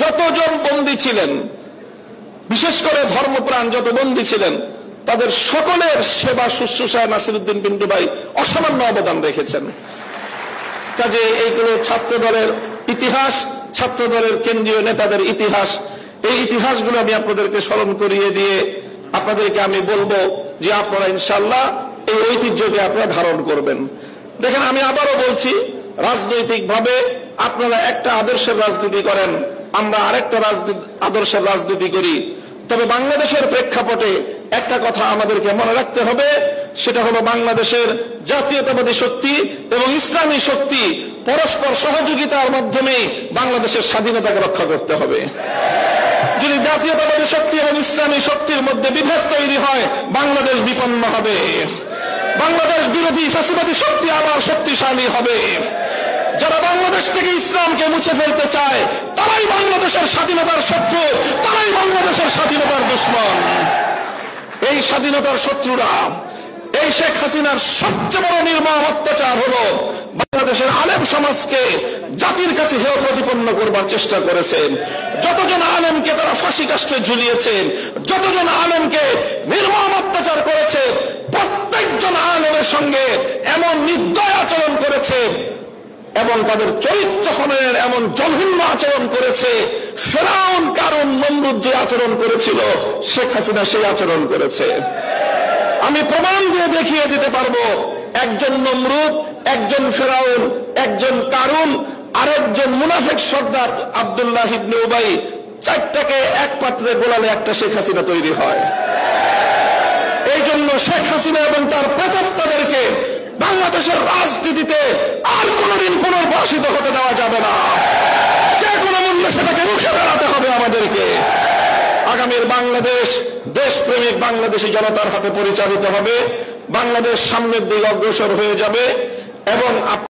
যতজন বন্দী ছিলেন, বিশেষ করে ধর্মপ্রাণ যত বন্দী ছিলেন, তাদের সকলের সেবা শুশ্রূষায় নাসিরউদ্দিন পিন্টু ভাই অসামান্য অবদান রেখেছেন। কাজে এইগুলো ছাত্রদলের ইতিহাস, ছাত্রদলের কেন্দ্রীয় নেতাদের ইতিহাস। এই ইতিহাসগুলো আমি আপনাদেরকে স্মরণ করিয়ে দিয়ে আপনাদেরকে আমি বলবো যে আপনারা ইনশাআল্লাহ এই ঐতিহ্যকে আপনারা ধারণ করবেন। দেখেন, আমি আবারও বলছি, রাজনৈতিকভাবে আপনারা একটা আদর্শের রাজনীতি করেন, আমরা আরেকটা আদর্শের রাজনীতি করি। তবে বাংলাদেশের প্রেক্ষাপটে একটা কথা আমাদেরকে মনে রাখতে হবে, সেটা হলো বাংলাদেশের জাতীয়তাবাদী শক্তি এবং ইসলামী শক্তি পরস্পর সহযোগিতার মাধ্যমে বাংলাদেশের স্বাধীনতাকে রক্ষা করতে হবে। যদি জাতীয়তাবাদী শক্তি এবং ইসলামী শক্তির মধ্যে বিভেদ তৈরি হয়, বাংলাদেশ বিপন্ন হবে, বাংলাদেশ বিরোধী ফ্যাসিবাদী শক্তি আবার শক্তিশালী হবে। যারা বাংলাদেশ থেকে ইসলামকে মুছে ফেলতে চায়, তারাই বাংলাদেশের স্বাধীনতার শত্রু, তারাই বাংলাদেশের স্বাধীনতার দুশমন। এই স্বাধীনতার শত্রুরা, এই শেখ হাসিনার সবচেয়ে বড় নির্মম অত্যাচার হলো বাংলাদেশের আলেম সমাজকে জাতির কাছে হেয় প্রতিপন্ন করবার চেষ্টা করেছেন। যতজন আলেমকে তারা ফাঁসি কাষ্ঠে ঝুলিয়েছেন, যতজন আলেমকে নির্মম অত্যাচার করেছে, প্রত্যেকজন আলেমের সঙ্গে এমন নির্দয় আচরণ করেছে এবং তাদের চরিত্র হননের এমন জঘন্য আচরণ করেছে। ফেরাউন, কারুন, নমরুদ যে আচরণ করেছিল, শেখ হাসিনা সেই আচরণ করেছে। আমি প্রমাণ দিয়ে দেখিয়ে দিতে পারবো, একজন নমরুদ, একজন ফেরাউন, একজন কারুন, আরেকজন মুনাফিক সর্দার আব্দুল্লাহ ইবনে উবাই, চারটাকে এক পাত্রে গোলালে একটা শেখ হাসিনা তৈরি হয়। এই জন্য শেখ হাসিনা এবং তার প্রেতাত্মাদেরকে বাংলাদেশের রাজনীতিতে আর কোনদিন পুনর্বাসিত হতে দেওয়া যাবে না। যে কোনো মূল্যে সেটাকে রুখে দাঁড়াতে হবে আমাদেরকে। আগামীর বাংলাদেশ দেশপ্রেমিক বাংলাদেশী জনতার হাতে পরিচালিত হবে। বাংলাদেশ সামনের দিকে অগ্রসর হয়ে যাবে এবং